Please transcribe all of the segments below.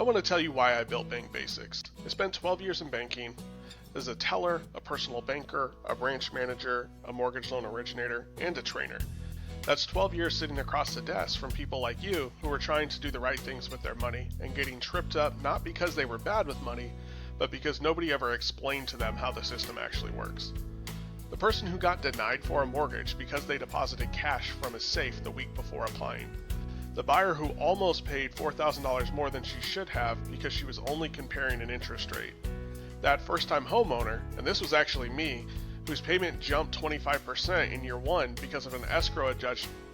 I want to tell you why I built BankBasics. I spent 12 years in banking as a teller, a personal banker, a branch manager, a mortgage loan originator, and a trainer. That's 12 years sitting across the desk from people like you who were trying to do the right things with their money and getting tripped up not because they were bad with money, but because nobody ever explained to them how the system actually works. The person who got denied for a mortgage because they deposited cash from a safe the week before applying. The buyer who almost paid $4,000 more than she should have because she was only comparing an interest rate. That first-time homeowner, and this was actually me, whose payment jumped 25% in year one because of an escrow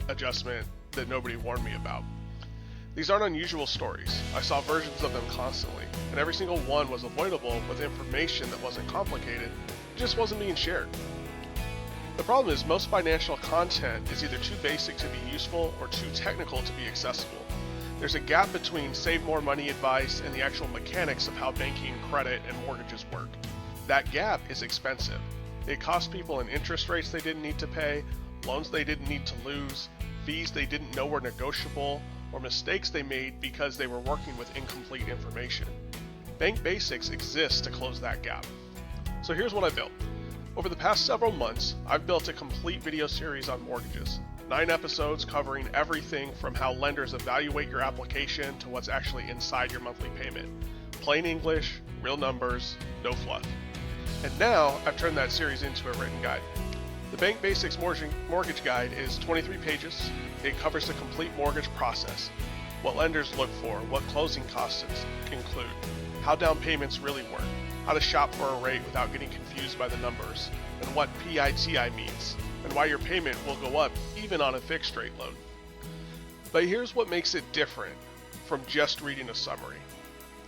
adjustment that nobody warned me about. These aren't unusual stories. I saw versions of them constantly, and every single one was avoidable with information that wasn't complicated, it just wasn't being shared. The problem is most financial content is either too basic to be useful or too technical to be accessible. There's a gap between save more money advice and the actual mechanics of how banking, credit, and mortgages work. That gap is expensive. It costs people in interest rates they didn't need to pay, loans they didn't need to lose, fees they didn't know were negotiable, or mistakes they made because they were working with incomplete information. BankBasics exists to close that gap. So here's what I built. Over the past several months, I've built a complete video series on mortgages. 9 episodes covering everything from how lenders evaluate your application to what's actually inside your monthly payment. Plain English, real numbers, no fluff. And now I've turned that series into a written guide. The BankBasics mortgage guide is 23 pages. It covers the complete mortgage process, what lenders look for, what closing costs include, how down payments really work, how to shop for a rate without getting confused by the numbers, and what PITI means, and why your payment will go up even on a fixed rate loan. But here's what makes it different from just reading a summary.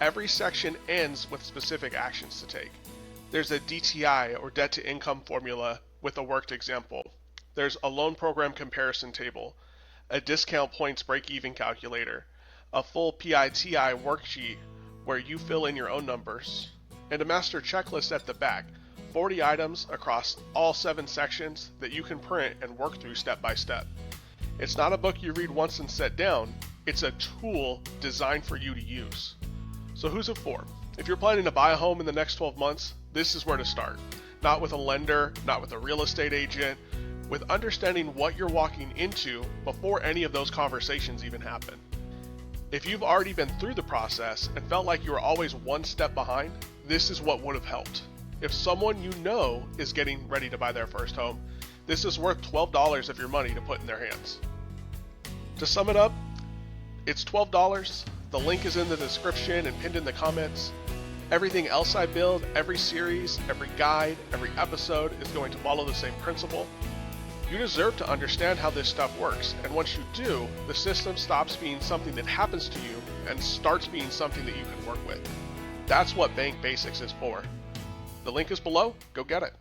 Every section ends with specific actions to take. There's a DTI or debt to income formula with a worked example. There's a loan program comparison table, a discount points break-even calculator, a full PITI worksheet where you fill in your own numbers, and a master checklist at the back, 40 items across all 7 sections that you can print and work through step by step. It's not a book you read once and set down, it's a tool designed for you to use. So who's it for? If you're planning to buy a home in the next 12 months, this is where to start. Not with a lender, not with a real estate agent, with understanding what you're walking into before any of those conversations even happen. If you've already been through the process and felt like you were always one step behind, this is what would have helped. If someone you know is getting ready to buy their first home, this is worth $12 of your money to put in their hands. To sum it up, it's $12. The link is in the description and pinned in the comments. Everything else I build, every series, every guide, every episode is going to follow the same principle. You deserve to understand how this stuff works, and once you do, the system stops being something that happens to you and starts being something that you can work with. That's what BankBasics is for. The link is below, go get it.